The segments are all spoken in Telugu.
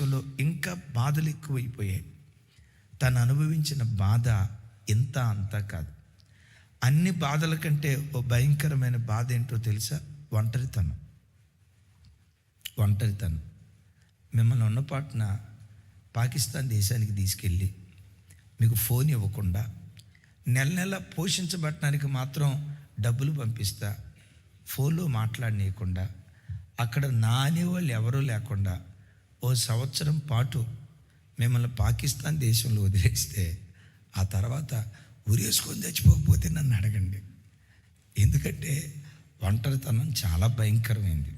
దేశంలో ఇంకా బాధలు ఎక్కువైపోయాయి. తను అనుభవించిన బాధ ఇంత అంతా కాదు. అన్ని బాధల కంటే ఓ భయంకరమైన బాధ ఏంటో తెలుసా? ఒంటరితనం. మిమ్మల్ని ఉన్నపాటున పాకిస్తాన్ దేశానికి తీసుకెళ్ళి మీకు ఫోన్ ఇవ్వకుండా, నెల పోషించబడటానికి మాత్రం డబ్బులు పంపిస్తా, ఫోన్లో మాట్లాడనీయకుండా, అక్కడ అనేవాళ్ళు ఎవరూ లేకుండా ఓ సంవత్సరం పాటు మిమ్మల్ని పాకిస్తాన్ దేశంలో వదిలేస్తే ఆ తర్వాత ఉరేసుకొని చచ్చిపోకపోతే నన్ను అడగండి. ఎందుకంటే ఒంటరితనం చాలా భయంకరమైంది.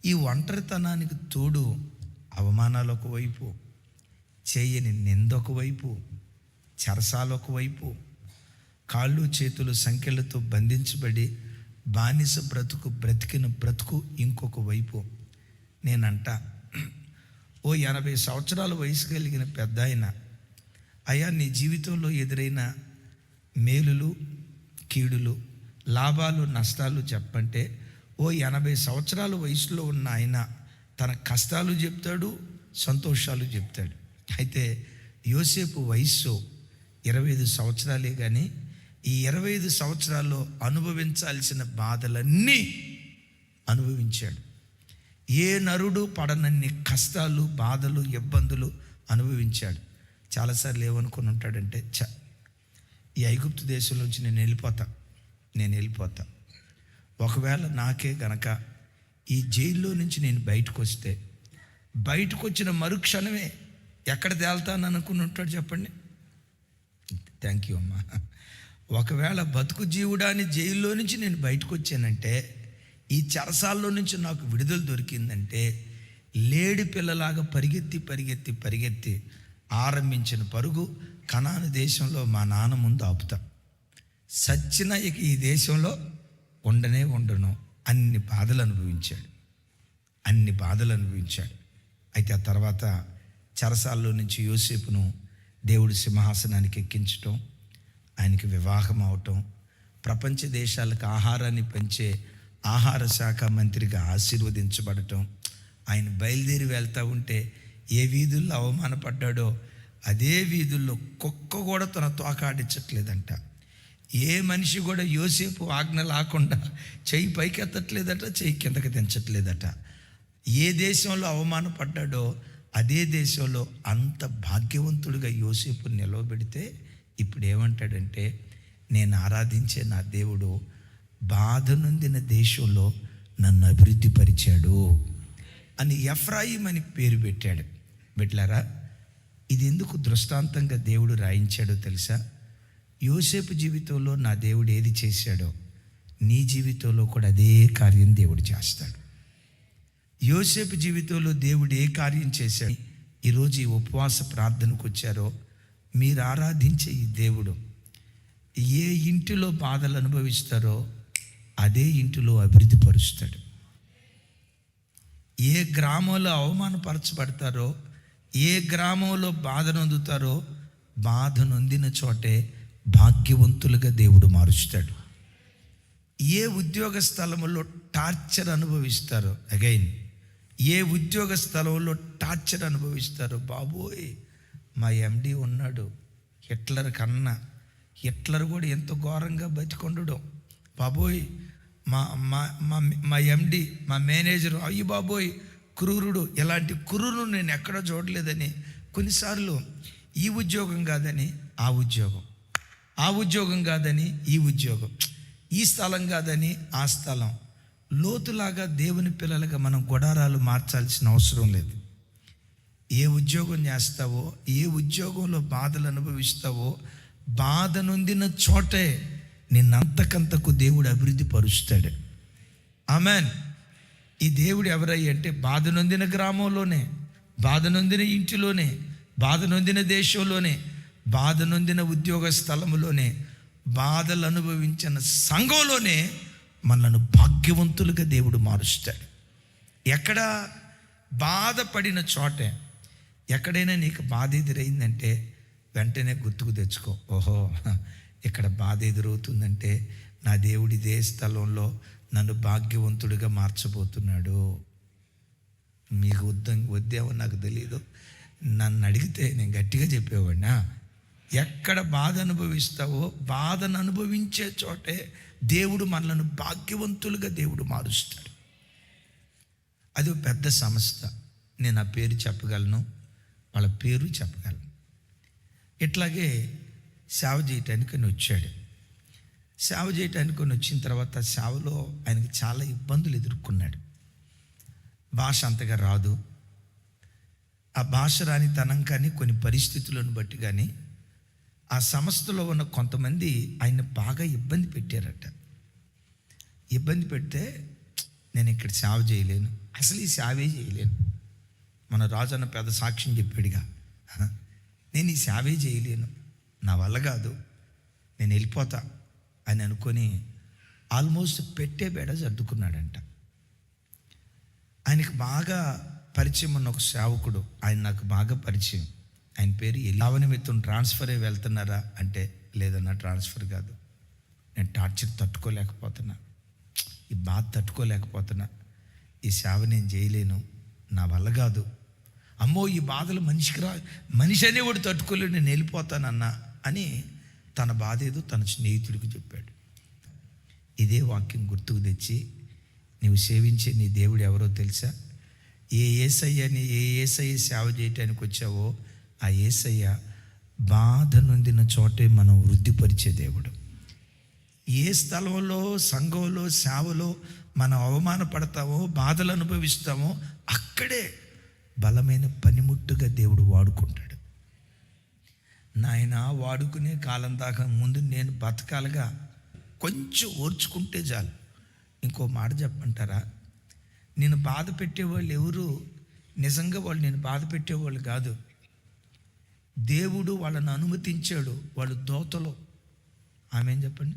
ఈ ఒంటరితనానికి తోడు అవమానాలు ఒకవైపు, చేయని నిందొక వైపు, చెరసాలు ఒకవైపు, కాళ్ళు చేతులు సంకెళ్ళతో బంధించబడి బానిస బ్రతికిన బ్రతుకు ఇంకొక వైపు. నేనంట ఓ 80 సంవత్సరాల వయసు కలిగిన పెద్ద ఆయన, అయ్యా నీ జీవితంలో ఎదురైన మేలులు కీడులు, లాభాలు నష్టాలు చెప్పంటే ఓ 80 సంవత్సరాల వయసులో ఉన్న ఆయన తన కష్టాలు చెప్తాడు, సంతోషాలు చెప్తాడు. అయితే యోసేపు వయస్సు 25 సంవత్సరాలే, కానీ ఈ 25 సంవత్సరాల్లో అనుభవించాల్సిన బాధలన్నీ అనుభవించాడు. ఏ నరుడు పడనన్ని కష్టాలు, బాధలు, ఇబ్బందులు అనుభవించాడు. చాలాసార్లు ఏమనుకుని ఉంటాడంటే, ఈ ఐగుప్తు దేశంలోంచి నేను వెళ్ళిపోతా. ఒకవేళ నాకే గనక ఈ జైల్లో నుంచి నేను బయటకు వచ్చిన మరుక్షణమే ఎక్కడ తేల్తాను అనుకుని ఉంటాడు చెప్పండి. థ్యాంక్ యూ అమ్మా. ఒకవేళ బతుకు జీవుడాని జైల్లో నుంచి నేను బయటకు వచ్చానంటే, ఈ చెరసాల్లో నుంచి నాకు విడుదల దొరికిందంటే, లేడి పిల్లలాగా పరిగెత్తి ఆరంభించిన పరుగు కనాను దేశంలో మా నాన్న ముందు ఆపుతా. సచ్చిన ఇక ఈ దేశంలో ఉండను. అన్ని బాధలు అనుభవించాడు. అయితే ఆ తర్వాత చెరసాల్లో నుంచి యోసేపును దేవుడి సింహాసనానికి ఎక్కించటం, ఆయనకి వివాహం అవటం, ప్రపంచ దేశాలకు ఆహారాన్ని పంచే ఆహార శాఖ మంత్రిగా ఆశీర్వదించబడటం, ఆయన బయలుదేరి వెళ్తూ ఉంటే ఏ వీధుల్లో అవమానపడ్డాడో అదే వీధుల్లో కుక్క కూడా తన తోక ఆడించట్లేదంట. ఏ మనిషి కూడా యోసేపు ఆజ్ఞ లేకుండా చెయ్యి పైకి ఎత్తట్లేదట, చెయ్యి కిందకి దించట్లేదట. ఏ దేశంలో అవమానపడ్డాడో అదే దేశంలో అంత భాగ్యవంతుడిగా యోసేపు నిలవబెడితే ఇప్పుడు ఏమంటాడంటే, నేను ఆరాధించే నా దేవుడు బాధ నొందిన దేశంలో నన్ను అభివృద్ధి పరిచాడు అని ఎఫ్రాయిం అని పేరు పెట్టాడు. బిడ్డలారా, ఇది ఎందుకు దృష్టాంతంగా దేవుడు రాయించాడో తెలుసా? యోసేపు జీవితంలో నా దేవుడు ఏది చేశాడో నీ జీవితంలో కూడా అదే కార్యం దేవుడు చేస్తాడు. యోసేపు జీవితంలో దేవుడు ఏ కార్యం చేశాడు, ఈరోజు ఈ ఉపవాస ప్రార్థనకు వచ్చారో మీరు ఆరాధించే ఈ దేవుడు ఏ ఇంటిలో బాధలు అనుభవిస్తారో అదే ఇంటిలో అభివృద్ధి పరుస్తాడు. ఏ గ్రామంలో అవమానపరచబడతారో, ఏ గ్రామంలో బాధ నొందుతారో, బాధ నొందిన చోటే భాగ్యవంతులుగా దేవుడు మారుస్తాడు. ఏ ఉద్యోగ స్థలంలో టార్చర్ అనుభవిస్తారో, అగైన్ ఏ ఉద్యోగ స్థలంలో టార్చర్ అనుభవిస్తారో, బాబోయ్ మా ఎండి ఉన్నాడు, హిట్లర్ కన్నా హిట్లర్ కూడా ఎంతో ఘోరంగా బతికొండడం, బాబోయ్ మా మా మా ఎండి మా మేనేజరు అయ్యి బాబోయ్ క్రూరుడు, ఇలాంటి క్రూరుడు నేను ఎక్కడ చూడలేదని కొన్నిసార్లు ఈ ఉద్యోగం కాదని ఆ ఉద్యోగం, ఆ ఉద్యోగం కాదని ఈ ఉద్యోగం, ఈ స్థలం కాదని ఆ స్థలం, లోతులాగా దేవుని పిల్లలుగా మనం గుడారాలు మార్చాల్సిన అవసరం లేదు. ఏ ఉద్యోగం చేస్తావో, ఏ ఉద్యోగంలో బాధలు అనుభవిస్తావో, బాధ నొందిన చోటే నిన్నంతకంతకు దేవుడు అభివృద్ధి పరుస్తాడు. ఆమెన్. ఈ దేవుడు ఎవరయ్య అంటే, బాధ నొందిన గ్రామంలోనే, బాధ నొందిన ఇంటిలోనే, బాధ నొందిన దేశంలోనే, బాధ నొందిన ఉద్యోగ స్థలంలోనే, బాధలు అనుభవించిన సంఘంలోనే మనల్ని భాగ్యవంతులుగా దేవుడు మారుస్తాడు. ఎక్కడ బాధపడిన చోటే. ఎక్కడైనా నీకు బాధ ఎదురైందంటే వెంటనే గుర్తుకు తెచ్చుకో, ఓహో ఇక్కడ బాధ ఎదురవుతుందంటే నా దేవుడు ఇదే స్థలంలో నన్ను భాగ్యవంతుడిగా మార్చబోతున్నాడు. మీకు వద్దేమో నాకు తెలియదు. నన్ను అడిగితే నేను గట్టిగా చెప్పేవాడినా. ఎక్కడ బాధ అనుభవిస్తావో బాధను అనుభవించే చోటే దేవుడు మనలను భాగ్యవంతులుగా దేవుడు మారుస్తాడు. అది ఒక పెద్ద సంస్థ. నేను ఆ పేరు చెప్పగలను, వాళ్ళ పేరు చెప్పగలను. ఇట్లాగే సేవ చేయటానికి వచ్చాడు. సేవ చేయటానికి వచ్చిన తర్వాత సేవలో ఆయనకి చాలా ఇబ్బందులు ఎదుర్కొన్నాడు. భాష అంతగా రాదు. ఆ భాష రానితనం కానీ కొన్ని పరిస్థితులను బట్టి కానీ ఆ సంస్థలో ఉన్న కొంతమంది ఆయన బాగా ఇబ్బంది పెట్టారట. ఇబ్బంది పెడితే నేను ఇక్కడ సేవ చేయలేను, అసలు ఈ సేవే చేయలేను. మన రాజన్న పెద్ద సాక్ష్యం చెప్పాడుగా, నేను ఈ సేవే చేయలేను, నా వల్ల కాదు, నేను వెళ్ళిపోతా అని అనుకొని ఆల్మోస్ట్ పెట్టే బేడ సర్దుకున్నాడంట. ఆయనకు బాగా పరిచయం ఉన్న ఒక సేవకుడు, ఆయన నాకు బాగా పరిచయం. ఆయన పేరు ఎలావని మిత్రం. ట్రాన్స్ఫర్ అయ్యి వెళ్తున్నారా అంటే, లేదన్నా ట్రాన్స్ఫర్ కాదు, నేను టార్చర్ తట్టుకోలేకపోతున్నా, ఈ బాధ తట్టుకోలేకపోతున్నా, ఈ సేవ నేను చేయలేను, నా వల్ల కాదు. అమ్మో ఈ బాధలు మనిషి అనేవాడు తట్టుకోలేడు, నేను వెళ్ళిపోతానన్నా అని తన బాధ ఏదో తన స్నేహితుడికి చెప్పాడు. ఇదే వాక్యం గుర్తుకు తెచ్చి, నీవు సేవించే నీ దేవుడు ఎవరో తెలుసా? ఏ యేసయ్య సేవ చేయటానికి వచ్చావో ఆ యేసయ్య బాధ నొందిన చోటే మనం వృద్ధిపరిచే దేవుడు. ఏ స్థలంలో, సంఘంలో, సేవలో మనం అవమానపడతామో, బాధలు అనుభవిస్తామో అక్కడే బలమైన పనిముట్టుగా దేవుడు వాడుకుంటాడు. నాయన వాడుకునే కాలం దాకా ముందు నేను బతకాలిగా, కొంచెం ఓర్చుకుంటే చాలు. ఇంకో మాట చెప్పంటారా, నేను బాధ పెట్టేవాళ్ళు ఎవరు నిజంగా వాళ్ళు నేను బాధ పెట్టేవాళ్ళు కాదు. దేవుడు వాళ్ళని అనుమతించాడు, వాళ్ళు దోతలు. ఆమె ఏం చెప్పండి.